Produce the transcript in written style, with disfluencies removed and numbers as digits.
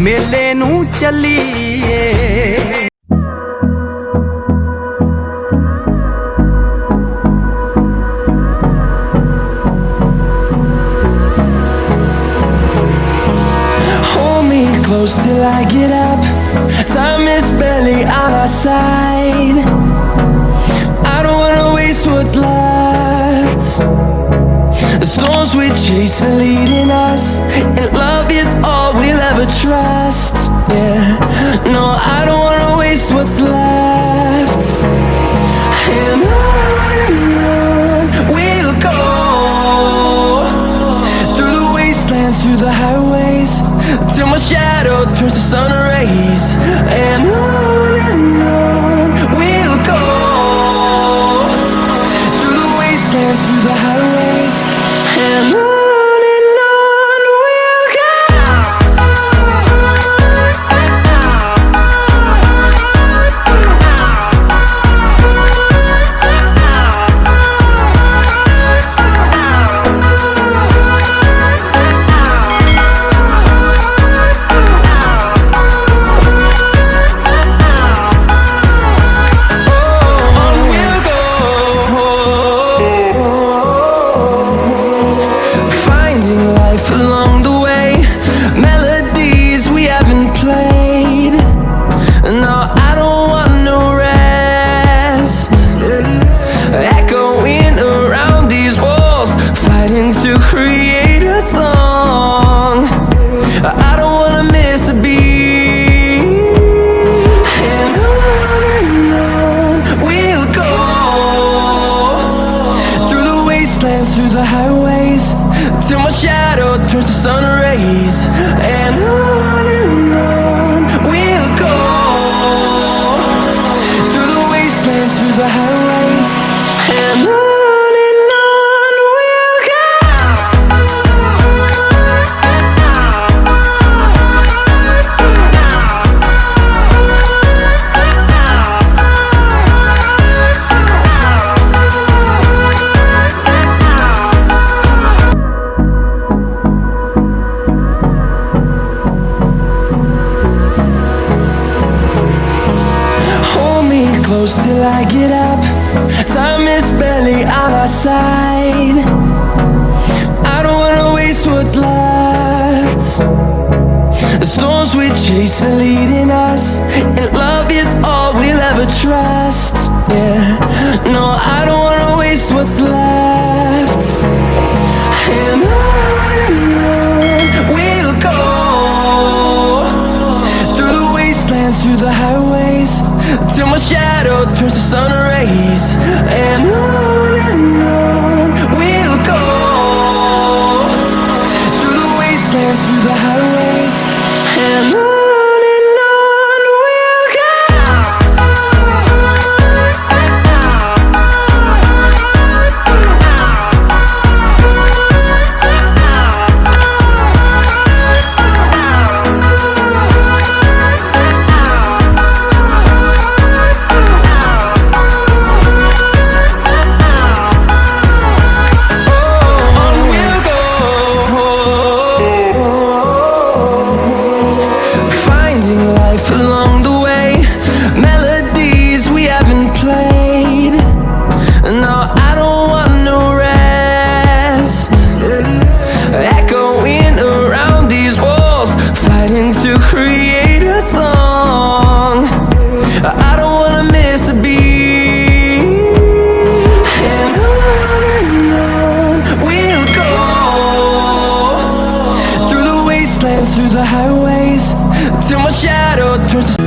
मेले नू चलिए। Close till I get up. Time is barely on our side. I don't wanna waste what's left. The storms we chase are leading us, and love is all we'll ever trust. Yeah, no, I don't wanna waste what's left. And on we'll go, through the wastelands, through the highways, till my shadow turns to sun rays. And on we'll go, through the wastelands, through the highways, and on we'll go. Through the highways, till my shadow turns to sun rays. And on we'll go, through the wastelands, through the highways, and on we'll go. Close till I get up. Time is barely on our side. I don't wanna waste what's left. The storms we chase are leading us, and love is all we'll ever trust. Yeah, no, I don't wanna waste what's left. And on we'll go, through the wastelands, through the highways, till my shadow turns to sun rays. And on we'll go, through the wastelands, through the highways, and on we'll go. Through the highways, till my shadow turns to